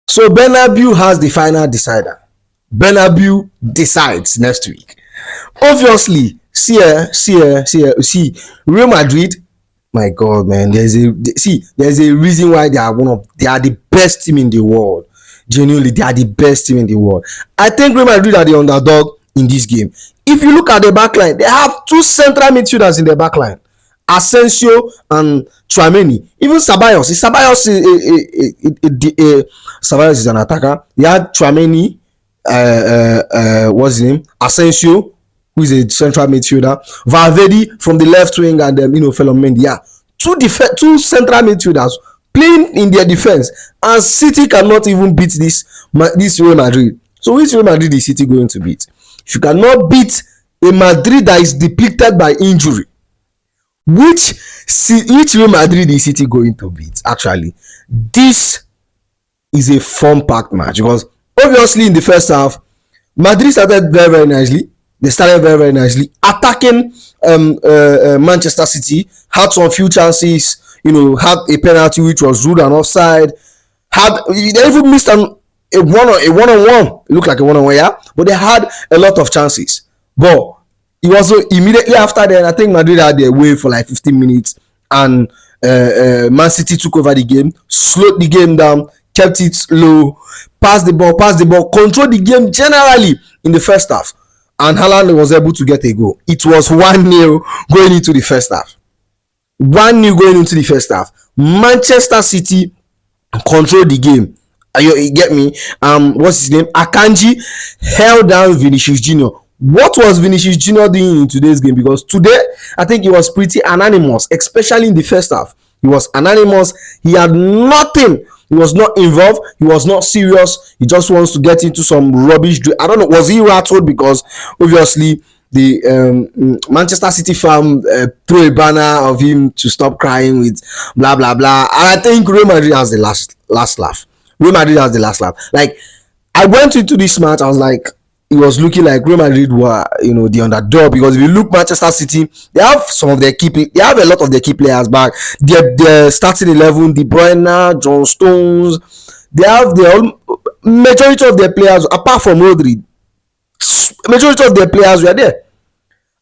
So Bernabéu has the final decider. Bernabéu decides next week. Obviously, see Real Madrid. My God, man, there's a reason why they are the best team in the world. Genuinely, they are the best team in the world. I think Real Madrid are the underdog in this game. If you look at the backline, they have two central midfielders in the backline. Asensio and Tchouameni. Even Ceballos. Ceballos is an attacker. They had Tchouameni, what's his name? Asensio, who is a central midfielder. Valverde from the left wing, and Felon Yeah, two central midfielders playing in their defense, and City cannot even beat this Real Madrid. So which Real Madrid is City going to beat? If you cannot beat a Madrid that is depleted by injury, which Real Madrid is City going to beat? Actually, this is a fun-packed match because obviously in the first half, Madrid started very, very nicely. They started very, very nicely, attacking Manchester City, had some few chances, had a penalty which was ruled an offside, they even missed a one-on-one. It looked like a one-on-one, yeah, but they had a lot of chances. But it was immediately after that, I think Madrid had their way for like 15 minutes, and Man City took over the game, slowed the game down, kept it low, passed the ball, controlled the game generally in the first half, and Haaland was able to get a goal. It was 1-0 going into the first half. 1-0 going into the first half. Manchester City controlled the game. You get me? What's his name? Akanji held down Vinicius Junior. What was Vinicius Junior doing in today's game? Because today, I think he was pretty anonymous, especially in the first half. He was anonymous. He had nothing. He was not involved. He was not serious. He just wants to get into some rubbish. I don't know. Was he rattled? Because obviously the Manchester City fan threw a banner of him to stop crying with blah blah blah. And I think Real Madrid has the last laugh. Real Madrid has the last laugh. Like, I went into this match, I was like, it was looking like Real Madrid were, the underdog, because if you look Manchester City, they have they have a lot of their key players back. Their starting 11, De Bruyne, John Stones, they have their majority of their players, apart from Rodri, majority of their players were there.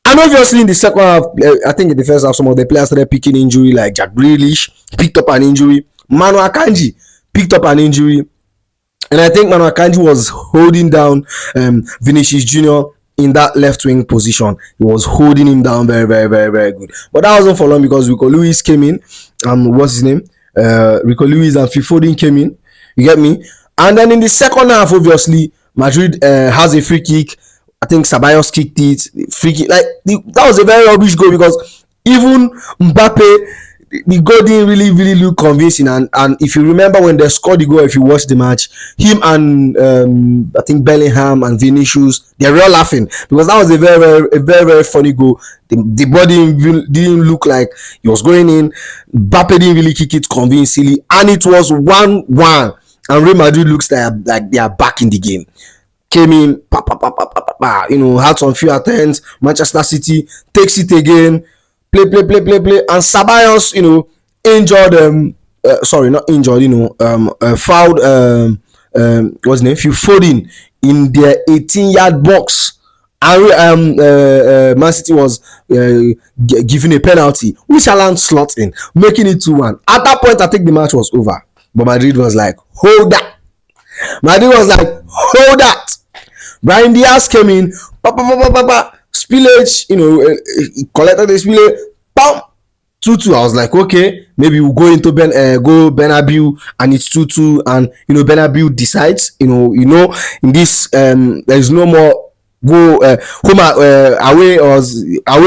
And obviously in the second half, I think in the first half, some of the players started picking injury, like Jack Grealish picked up an injury, Manu Akanji picked up an injury, and I think Manu Akanji was holding down Vinicius Junior in that left wing position. He was holding him down very, very, very, very good. But that wasn't for long because Rico Lewis came in. What's his name? Rico Lewis and Phil Foden came in. You get me? And then in the second half, obviously, Madrid has a free kick. I think Ceballos kicked it. Free kick. That was a very rubbish goal because even Mbappe, the goal didn't really, really look convincing. And if you remember when they scored the goal, if you watch the match, him and I think Bellingham and Vinicius, they're all laughing because that was a very, very funny goal. The body didn't look like it was going in. Mbappe didn't really kick it convincingly, and it was 1-1. And Real Madrid looks like they are back in the game. Came in, had some few attempts. Manchester City takes it again. Play, and Ceballos, injured. Sorry, not injured. Fouled. What's his name? Phil Foden in their 18-yard box, and Man City was given a penalty, which Haaland slots in, making it 2-1. At that point, I think the match was over, but Madrid was like, hold that. Brian Diaz came in, spillage, he collected the spillage, 2-2. I was like, okay, maybe we'll go into Bernabéu, and it's 2-2, and Bernabéu decides, in this there's no more go away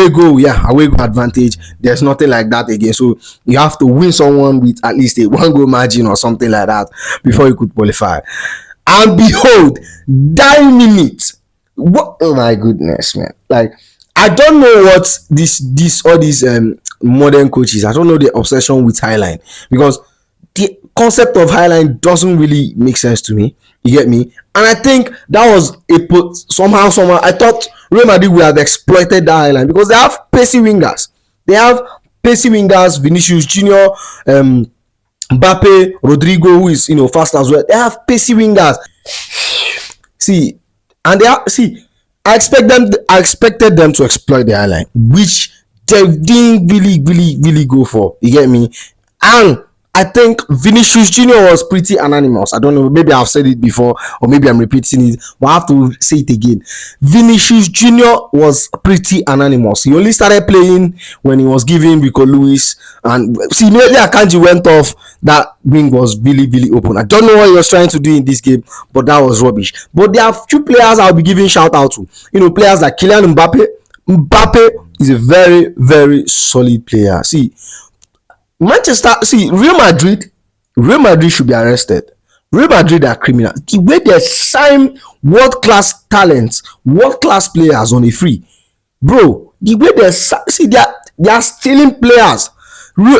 goal advantage. There's nothing like that again, so you have to win someone with at least a 1-goal margin or something like that before you could qualify. And behold, that minute, what? Oh my goodness, man! Like, I don't know what all these modern coaches. I don't know the obsession with highline, because the concept of highline doesn't really make sense to me. You get me? And I think that was somehow. I thought Real Madrid would have exploited that highline because they have pacey wingers. Vinicius Junior. Mbappe, Rodrigo, who is fast as well. They have pacey wingers. See, and they are see. I expected them to exploit the line, which they didn't really go for. You get me? And I think Vinicius Junior was pretty anonymous. I don't know, maybe I've said it before, or maybe I'm repeating it, but I have to say it again. Vinicius Junior was pretty anonymous. He only started playing when he was giving Rico Lewis, and see, immediately Akanji went off. That wing was really open. I don't know what he was trying to do in this game, but that was rubbish. But there are few players I'll be giving shout out to. Players like Kylian Mbappe. Mbappe is a very solid player. See, Real Madrid should be arrested. Real Madrid are criminals. The way they sign world class talents, world class players on a free, bro. The way they are stealing players.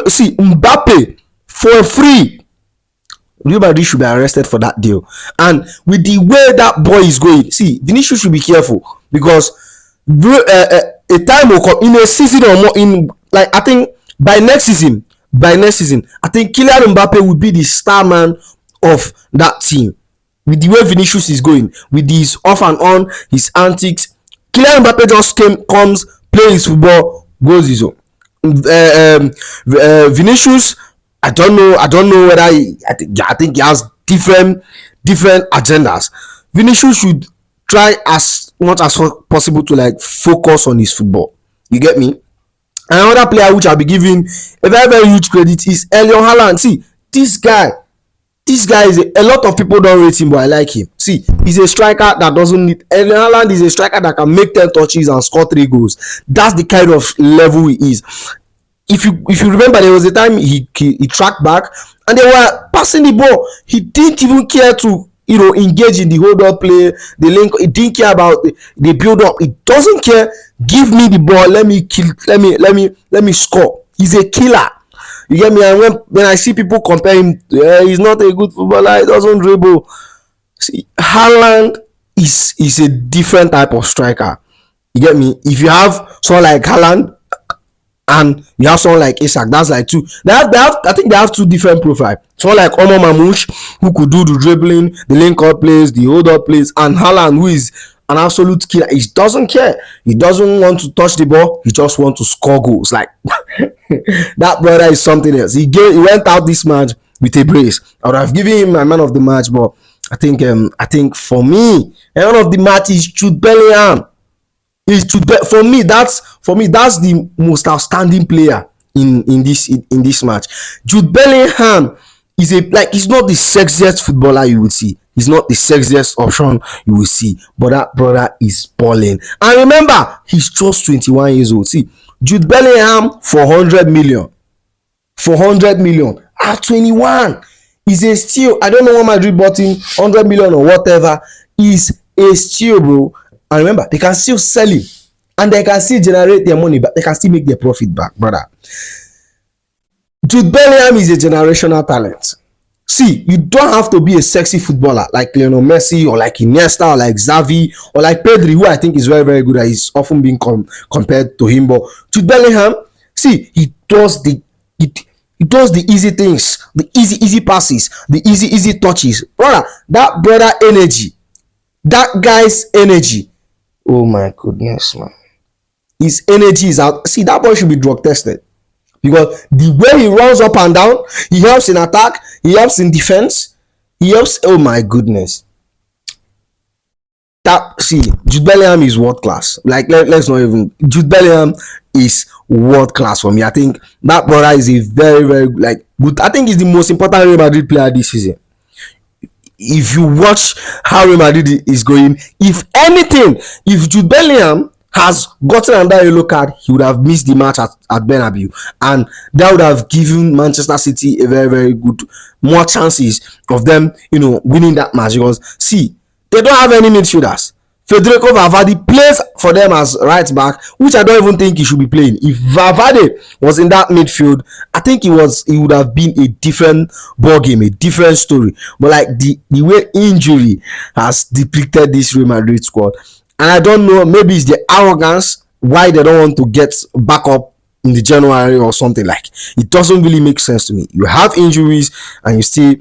See, Mbappe for free. Real Madrid should be arrested for that deal. And with the way that boy is going, see, Vinicius should be careful, because a time will come in a season or more, in like, I think by next season, I think Kylian Mbappe will be the star man of that team. With the way Vinicius is going, with his off and on, his antics, Kylian Mbappe just comes, plays his football, goes his own. Vinicius, I don't know whether I think he has different agendas. Vinicius should try as much as possible to like focus on his football. You get me? Another player which I'll be giving a very huge credit is Erling Haaland. See, this guy is a lot of people don't rate him, but I like him. See, he's a striker that doesn't need. Erling Haaland is a striker that can make 10 touches and score 3 goals. That's the kind of level he is. If you remember, there was a time he tracked back and they were passing the ball. He didn't even care to engage in the hold up play, the link. He didn't care about the build up. He doesn't care. Give me the ball. Let me kill. Let me score. He's a killer. You get me? And when I see people compare him, he's not a good footballer. He doesn't dribble. See, Haaland is a different type of striker. You get me? If you have someone like Haaland and you have someone like Isak, that's like two. I think they have two different profiles. Someone like Omar Mamouche, who could do the dribbling, the link up plays, the hold up plays, and Haaland, who is an absolute killer. He doesn't care. He doesn't want to touch the ball. He just wants to score goals. Like that brother is something else. He went out this match with a brace. I would have given him my man of the match, but I think for me, man of the match is Jude Bellingham. For me, that's the most outstanding player in this match. Jude Bellingham he's not the sexiest footballer you would see. He's not the sexiest option you will see, but that brother is balling. And remember, he's just 21 years old. See, Jude Bellingham for 100 million. At 21 is a steal. I don't know what Madrid bought him, 100 million or whatever. Is a steal, bro. And remember, they can still sell him and they can still generate their money back. They can still make their profit back, brother. Jude Bellingham is a generational talent. See, you don't have to be a sexy footballer like Lionel Messi or like Iniesta or like Xavi or like Pedri, who I think is very good. He's often being compared to him. But Jude Bellingham, see, he does the easy things, the easy passes, the easy touches. Brother, that brother energy, that guy's energy. Oh my goodness, man. His energy is out. See, that boy should be drug tested. Because the way he runs up and down, he helps in attack, he helps in defense, he helps. Oh my goodness. Jude Bellingham is world class. Like, let's not even. Jude Bellingham is world class for me. I think that brother is a very good. I think he's the most important Real Madrid player this season. If you watch how Real Madrid is going, if anything, if Jude Bellingham has gotten under a yellow card, he would have missed the match at Bernabéu, and that would have given Manchester City a very good, more chances of them winning that match. Because see, they don't have any midfielders. Federico Valverde plays for them as right back, which I don't even think he should be playing. If Valverde was in that midfield, I think he would have been a different ball game, a different story. But like the way injury has depleted this Real Madrid squad, and I don't know, maybe it's the arrogance why they don't want to get backup in the January or something. Like, it doesn't really make sense to me. You have injuries and you still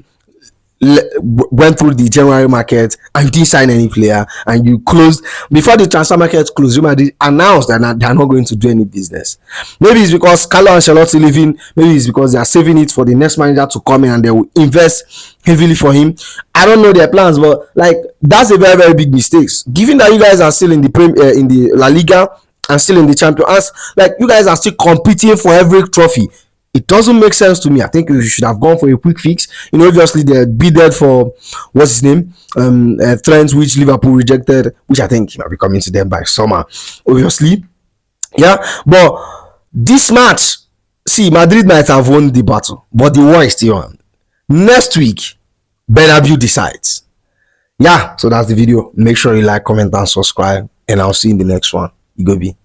went through the January market and you didn't sign any player, and you closed before the transfer market closed. Real Madrid announced that they're not going to do any business. Maybe it's because Carlo Ancelotti leaving, maybe it's because they are saving it for the next manager to come in and they will invest heavily for him. I don't know their plans, but like, that's a very, very big mistake, given that you guys are still in the in the La Liga and still in the Champions. Like, you guys are still competing for every trophy. It doesn't make sense to me. I think you should have gone for a quick fix. Obviously they bidded for what's his name, Trent, which Liverpool rejected, which I think might be coming to them by summer, obviously. Yeah, but this match, see, Madrid might have won the battle, but the war is still on. Next week, Bernabéu decides. Yeah, so that's the video. Make sure you like, comment, and subscribe, and I'll see you in the next one. You go be.